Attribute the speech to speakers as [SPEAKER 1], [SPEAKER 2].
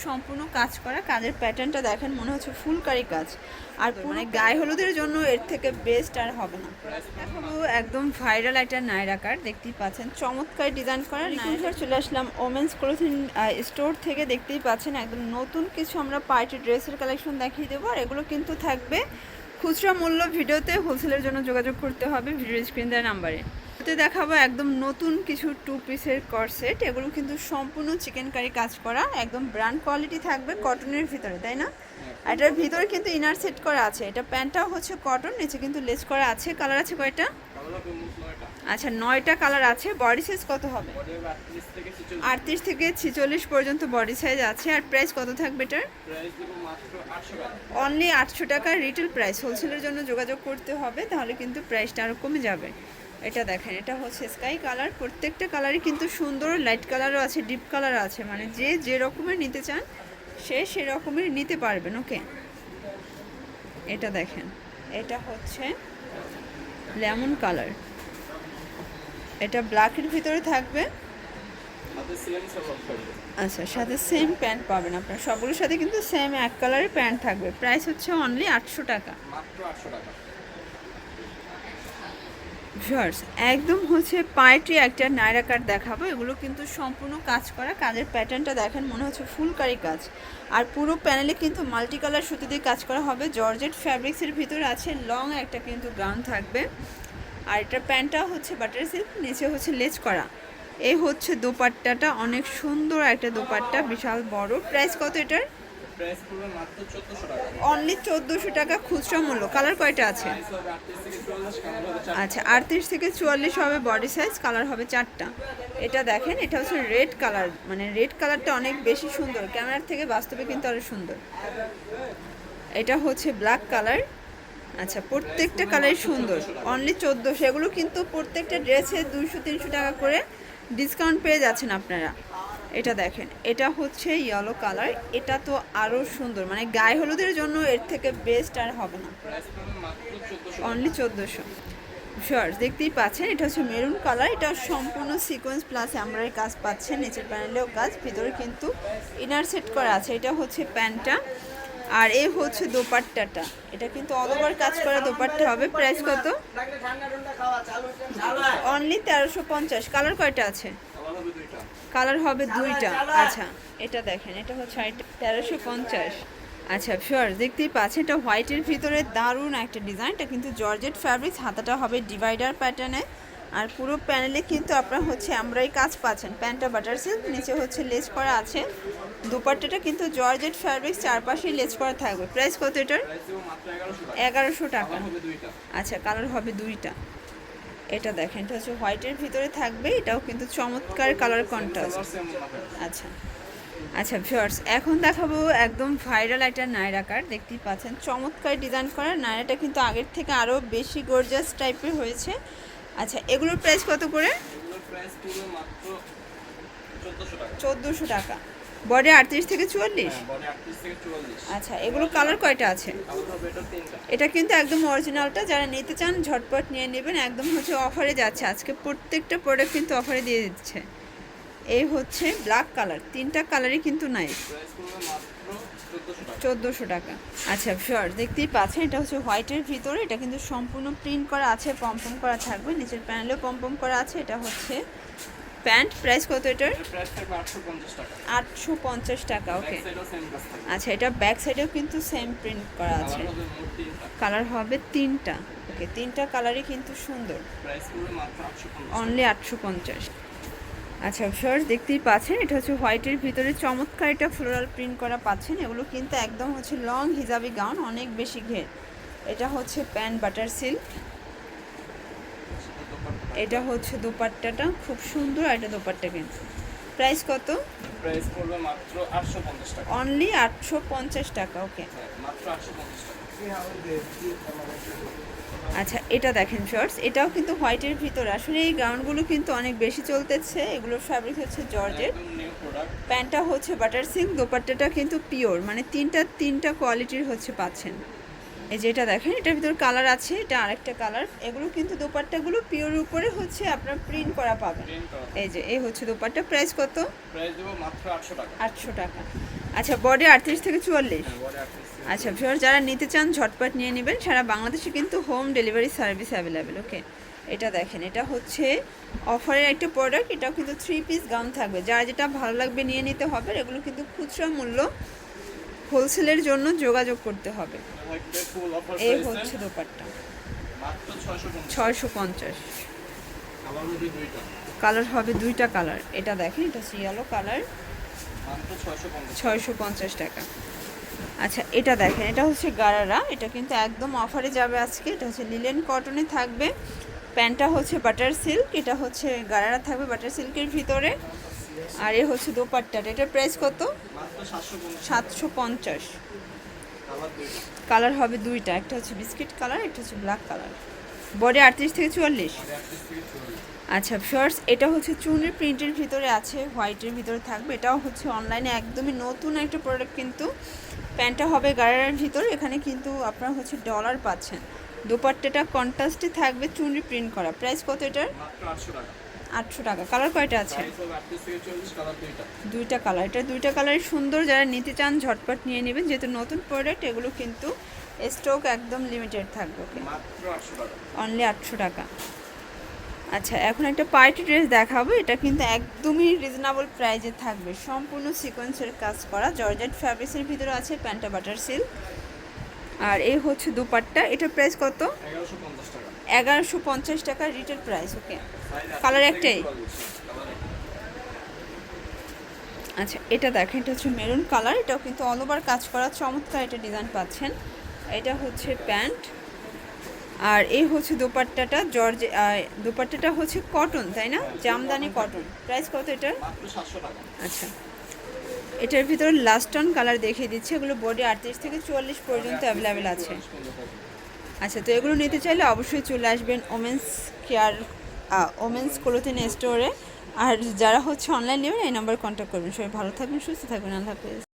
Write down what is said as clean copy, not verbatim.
[SPEAKER 1] সম্পূর্ণ কাজ করা, কাজের প্যাটার্নটা দেখেন মনে হচ্ছে ফুলকারি কাজ। আর মানে গায়ে হলুদের জন্য এর থেকে বেস্ট আর হবে না। দেখাবো একদম ভাইরাল একটা নায়রা কাট, দেখতেই পাচ্ছেন চমৎকার ডিজাইন করা নায়রা। চলে আসলাম ওমেন্স ক্লোথিং স্টোর থেকে, দেখতেই পাচ্ছেন একদম নতুন কিছু আমরা পার্টি ড্রেসের কালেকশন দেখিয়ে দেবো। আর এগুলো কিন্তু থাকবে খুচরা মূল্য, ভিডিওতে হোলসেলের জন্য যোগাযোগ করতে হবে ভিডিও স্ক্রিন দেওয়া নাম্বারে। দেখাবো একদম নতুন কিছু 2 পিসের কর্সেট, এগুলো কিন্তু সম্পূর্ণ চিকেন কারি কাজ করা, একদম ব্র্যান্ড কোয়ালিটি থাকবে, কটনের ভিতরে, তাই না? এটার ভিতরে কিন্তু ইনার সেট করা আছে, এটা প্যান্টটাও হচ্ছে কটন, নিচে কিন্তু লেস করা আছে। কালার আছে কয়টা? আচ্ছা 9টা কালার আছে। বডি সাইজ কত হবে? 38 থেকে 46 পর্যন্ত বডি সাইজ আছে। আর প্রাইস কত থাকবে এটার? অনলি 800 টাকা রিটেল প্রাইস। হোলসেলের জন্য যোগাযোগ করতে হবে, তাহলে কিন্তু প্রাইসটা আরও কমে যাবে। এটা দেখেন, এটা হচ্ছে স্কাই কালার, প্রত্যেকটা কালারই কিন্তু সুন্দর, লাইট কালারও আছে, ডিপ কালারও আছে, মানে যে যে রকমের নিতে চান সে সেরকমের নিতে পারবেন। ওকে, এটা দেখেন, এটা হচ্ছে লেমন কালার, এটা ব্ল্যাকের ভিতরে থাকবে। আচ্ছা, সাথে সেম প্যান্ট পাবেন আপনার, সবগুলোর সাথে কিন্তু সেম এক কালারের প্যান্ট থাকবে। প্রাইস হচ্ছে অনলি 800 টাকা, মাত্র 800 টাকা। ভিউয়ার্স, একদম হচ্ছে পার্টি একটা নায়রা কাট দেখাবো। এগুলো কিন্তু সম্পূর্ণ কাজ করা, কাজের প্যাটার্নটা দেখেন মনে হচ্ছে ফুলকারি কাজ। আর পুরো প্যানেলে কিন্তু মাল্টি কালার সুতো দিয়ে কাজ করা হবে। জর্জেট ফ্যাব্রিক্সের ভিতরে আছে, লং একটা কিন্তু গাউন থাকবে। আর এটার প্যান্টটা হচ্ছে বাটার সিল্ক, নিচে হচ্ছে লেস করা। এই হচ্ছে দোপাট্টাটা, অনেক সুন্দর একটা দোপাট্টা, বিশাল বড়। প্রাইস কত এটার?
[SPEAKER 2] প্রাইস পড়বে মাত্র 1400 টাকা।
[SPEAKER 1] অনলি 1400 টাকা খুচরা মূল্য। কালার কয়টা আছে? আচ্ছা 38 থেকে 44 হবে বডি সাইজ, কালার হবে 4টা। এটা দেখেন, এটা হচ্ছে রেড কালার, মানে রেড কালারটা অনেক বেশি সুন্দর, ক্যামেরার থেকে বাস্তবে কিন্তু আরও সুন্দর। এটা হচ্ছে ব্ল্যাক কালার। আচ্ছা, প্রত্যেকটা কালারই সুন্দর, অনলি 1400। এগুলো কিন্তু প্রত্যেকটা ড্রেসে 200-300 টাকা করে ডিসকাউন্ট পেয়ে যাচ্ছেন আপনারা। এটা দেখেন, এটা হচ্ছে ইয়েলো কালার, এটা তো আরও সুন্দর, মানে গায়ে হলুদের জন্য এর থেকে বেস্ট আর হবে না। অনলি 1400। শিওর, দেখতেই পাচ্ছেন, এটা হচ্ছে মেরুন কালার, এটা সম্পূর্ণ সিকোয়েন্স প্লাস এমব্রয়ডারি কাজ পাচ্ছেন, নিচের প্যানেলেও কাজ, ভিতরে কিন্তু ইনার সেট করা আছে। এটা হচ্ছে প্যান্টটা, আর এই হচ্ছে দোপাট্টাটা, এটা কিন্তু অল ওভার কাজ করা দোপাট্টা হবে। প্রাইস কত? অনলি 1350। কালার কয়টা আছে? কালার হবে 2টা। আচ্ছা, এটা দেখেন, এটা হচ্ছে 1350। আচ্ছা শিওর, দেখতেই পাচ্ছেন, এটা হোয়াইটের ভিতরে দারুণ একটা ডিজাইন, এটা কিন্তু জর্জেট ফ্যাব্রিক্স, হাতাটা হবে ডিভাইডার প্যাটার্নে। আর পুরো প্যানেলে কিন্তু আপনারা হচ্ছে এমব্রয়ডারি কাজ পাচ্ছেন। প্যান্টটা বাটার সিল্ক, নিচে হচ্ছে লেস করা আছে। দুপাট্টাটা কিন্তু জর্জেট ফ্যাব্রিক্স, চারপাশেই লেস করা থাকবে। প্রাইস কত এটার? 1100 টাকা। আচ্ছা, কালার হবে 2টা। এটা দেখেন, এটা হচ্ছে হোয়াইটের ভিতরে থাকবে, এটাও কিন্তু চমৎকার কালার কন্ট্রাস্ট। আচ্ছা আচ্ছা ভিউয়ার্স, এখন দেখাবো একদম ভাইরাল একটা নায়রা কাট, দেখতেই পাচ্ছেন চমৎকার ডিজাইন করা। নায়রাটা কিন্তু আগের থেকে আরও বেশি গর্জাস টাইপের হয়েছে। আচ্ছা, এগুলোর প্রাইস কত করে? 1400 টাকা। বডি 38 থেকে 44। আচ্ছা, এগুলো কালার কয়টা আছে? এটা কিন্তু একদম অরিজিনালটা, যারা নিতে চান ঝটপট নিয়ে নেবেন, একদম হচ্ছে অফারে যাচ্ছে আজকে, প্রত্যেকটা প্রোডাক্ট কিন্তু অফারে দিয়ে দিচ্ছে। এই হচ্ছে ব্ল্যাক কালার, 3টা কালারই কিন্তু নাই, 1400 টাকা। আচ্ছা শিওর, দেখতেই পাচ্ছেন, এটা হচ্ছে হোয়াইটের ভিতরে, এটা কিন্তু সম্পূর্ণ প্রিন্ট করা আছে, পমপম করা থাকবে, নিচের প্যানেলেও পমপম করা আছে। এটা হচ্ছে প্যান্ট। প্রাইস কত এটার? 850 টাকা। ওকে, আচ্ছা, এটা ব্যাক সাইডেও কিন্তু সেম প্রিন্ট করা আছে, কালার হবে 3টা। ওকে, 3টা কালারই কিন্তু সুন্দর, অনলি 850। আচ্ছা শর্টস, দেখতেই পাচ্ছেন, এটা হচ্ছে হোয়াইটের ভিতরে চমৎকার একটা ফ্লোরাল প্রিন্ট করা পাচ্ছেন। এগুলো কিন্তু একদম হচ্ছে লং হিজাবি গাউন, অনেক বেশি ঘের। এটা হচ্ছে প্যান্ট বাটার সিল্ক, এটা হচ্ছে দোপাট্টাটা খুব সুন্দর, এটা দোপাট্টা কিন্তু। প্রাইস কত?
[SPEAKER 2] প্রাইস পড়বে মাত্র 850 টাকা,
[SPEAKER 1] অনলি 850 টাকা। ওকে,
[SPEAKER 2] মাত্র 850 টাকা।
[SPEAKER 1] আচ্ছা, এটা দেখেন শর্টস, এটাও কিন্তু হোয়াইটের ভিতরে, আসলে এই গাউনগুলো কিন্তু অনেক বেশি চলতেছে। এগুলোর ফ্যাব্রিক হচ্ছে জর্জেট, প্যান্টটা হচ্ছে বাটার সিল্ক, দোপাট্টাটা কিন্তু পিওর, মানে তিনটা কোয়ালিটির হচ্ছে পাচ্ছেন। এই যেটা দেখেন, এটার ভিতর কালার আছে, এটা আরেকটা কালার। এগুলো কিন্তু দোপাট্টাগুলো পিওর উপরে হচ্ছে আপনার প্রিন্ট করা পাবেন। এই যে এই হচ্ছে দোপাট্টা। প্রাইস কত?
[SPEAKER 2] প্রাইস দেব মাত্র 800 টাকা।
[SPEAKER 1] 800 টাকা। আচ্ছা বডি 38 থেকে 44।
[SPEAKER 2] হ্যাঁ, বডি 38
[SPEAKER 1] আচ্ছা ভিউয়ার যারা নিতে চান ঝটপট নিয়ে নেবেন, সারা বাংলাদেশে কিন্তু হোম ডেলিভারি সার্ভিস অ্যাভেলেবেল। ওকে, এটা দেখেন, এটা হচ্ছে অফারের একটা প্রোডাক্ট, এটাও কিন্তু 3 পিস গাউন থাকবে, যার যেটা ভালো লাগবে নিয়ে নিতে হবে। এগুলো কিন্তু খুচরা মূল্য, হোলসেলের জন্য যোগাযোগ করতে হবে।
[SPEAKER 2] থাকবে ফুল অফার
[SPEAKER 1] এই
[SPEAKER 2] প্রাইসে
[SPEAKER 1] হচ্ছে দোপাট্টা,
[SPEAKER 2] মাত্র 650।
[SPEAKER 1] 650।
[SPEAKER 2] কালার হবে দুইটা,
[SPEAKER 1] কালার হবে দুইটা কালার। এটা দেখেন, এটা হচ্ছে ইয়েলো কালার,
[SPEAKER 2] মাত্র 650।
[SPEAKER 1] 650 টাকা। আচ্ছা এটা দেখেন, এটা হচ্ছে গারারা, এটা কিন্তু একদম অফারে যাবে আজকে। এটা হচ্ছে লিলেন কটনে থাকবে, প্যান্টটা হচ্ছে বাটার সিল্ক, এটা হচ্ছে গারারা থাকবে বাটার সিল্কের ভিতরে। আর এ হচ্ছে দোপাট্টাটা, এটার প্রাইস কত?
[SPEAKER 2] মাত্র 750।
[SPEAKER 1] 750।
[SPEAKER 2] কালার দুইটা,
[SPEAKER 1] কালার হবে দুইটা, একটা হচ্ছে বিস্কিট কালার, একটা হচ্ছে ব্ল্যাক কালার। বডি 38 থেকে 44।
[SPEAKER 2] বডি 38 থেকে 44।
[SPEAKER 1] আচ্ছা শর্টস, এটা হচ্ছে চুনের প্রিন্টের ভিতরে আছে, হোয়াইটের ভিতরে থাকবে। এটাও হচ্ছে অনলাইনে একদমই নতুন একটা প্রোডাক্ট কিন্তু। প্যান্টটা হবে গারারার ভিতর, এখানে কিন্তু আপনারা হচ্ছে ডলার পাচ্ছেন। দোপাট্টাটা কন্ট্রাস্টে থাকবে, চুনরি প্রিন্ট করা। প্রাইস কত এটার?
[SPEAKER 2] মাত্র 800 টাকা।
[SPEAKER 1] 800 টাকা। কালার কয়টা আছে?
[SPEAKER 2] প্রাইস হবে 38 থেকে 40, কালার দুইটা।
[SPEAKER 1] দুইটা কালার, এটা দুইটা কালারই সুন্দর। যারা নিতে চান ঝটপট নিয়ে নেবেন, যেহেতু নতুন প্রোডাক্ট, এগুলো কিন্তু স্টক একদম লিমিটেড থাকবে। ওকে,
[SPEAKER 2] মাত্র 800 টাকা।
[SPEAKER 1] অনলি 800 টাকা। আচ্ছা এখন একটা পার্টি ড্রেস দেখাবো, এটা কিন্তু একদমই রিজনেবল প্রাইজে থাকবে, সম্পূর্ণ সিকোয়েন্সের কাজ করা, জর্জেট ফ্যাব্রিক্সের ভিতরে আছে, প্যান্টটা বাটার সিল্ক। আর এই হচ্ছে দুপাট্টা, এটার প্রাইস কত?
[SPEAKER 2] 1150 টাকা।
[SPEAKER 1] 1150 টাকা রিটেল প্রাইস। ওকে,
[SPEAKER 2] সাইজ
[SPEAKER 1] কালার
[SPEAKER 2] 38
[SPEAKER 1] একটাই?
[SPEAKER 2] থেকে 44, কালার একটাই।
[SPEAKER 1] আচ্ছা এটা দেখেন, এটা হচ্ছে মেরুন কালার, এটাও কিন্তু অল ওভার কাজ করা, চমৎকার এটা ডিজাইন পাচ্ছেন। এটা হচ্ছে প্যান্ট, আর এই হচ্ছে দোপাট্টাটা, দোপাট্টাটা হচ্ছে কটন, তাই না? জামদানি কটন। প্রাইস কত এটার?
[SPEAKER 2] মাত্র 700 টাকা।
[SPEAKER 1] আচ্ছা এটার ভিতরে লাস্ট অন কালার দেখিয়ে দিচ্ছে, এগুলো বডি 38 থেকে 44 পর্যন্ত অ্যাভেলেবেল আছে। আচ্ছা তো এগুলো নিতে চাইলে অবশ্যই চলে আসবেন ওমেন্স কেয়ার, ওমেন্স ক্লোথিং স্টোরে। আর যারা হচ্ছে অনলাইন নেবেন এই নাম্বার কন্ট্যাক্ট করবেন। সবাই ভালো থাকবেন, সুস্থ থাকবেন, আল্লাহ হাফেজ।